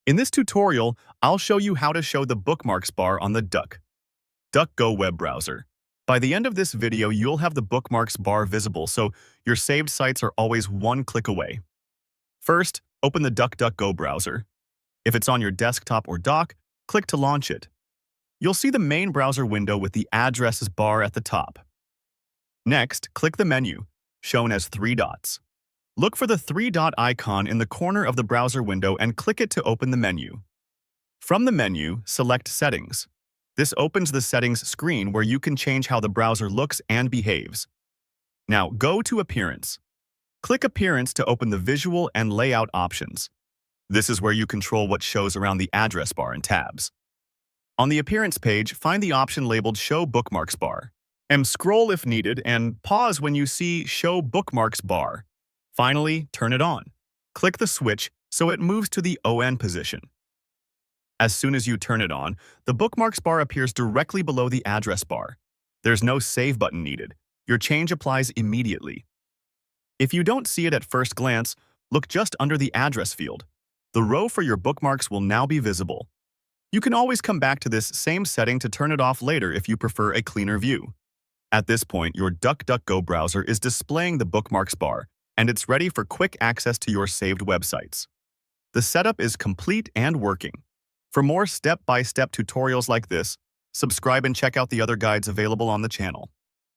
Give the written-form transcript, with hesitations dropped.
In this tutorial, I'll show you how to show the bookmarks bar on the DuckDuckGo web browser. By the end of this video, you'll have the bookmarks bar visible, so your saved sites are always one click away. First, open the DuckDuckGo browser. If it's on your desktop or dock, click to launch it. You'll see the main browser window with the addresses bar at the top. Next, click the menu, shown as 3 dots. Look for the 3-dot icon in the corner of the browser window and click it to open the menu. From the menu, select Settings. This opens the settings screen where you can change how the browser looks and behaves. Now, go to Appearance. Click Appearance to open the visual and layout options. This is where you control what shows around the address bar and tabs. On the Appearance page, find the option labeled Show Bookmarks Bar. Scroll if needed and pause when you see Show Bookmarks Bar. Finally, turn it on. Click the switch so it moves to the ON position. As soon as you turn it on, the bookmarks bar appears directly below the address bar. There's no save button needed. Your change applies immediately. If you don't see it at first glance, look just under the address field. The row for your bookmarks will now be visible. You can always come back to this same setting to turn it off later if you prefer a cleaner view. At this point, your DuckDuckGo browser is displaying the bookmarks bar, and it's ready for quick access to your saved websites. The setup is complete and working. For more step-by-step tutorials like this, subscribe and check out the other guides available on the channel.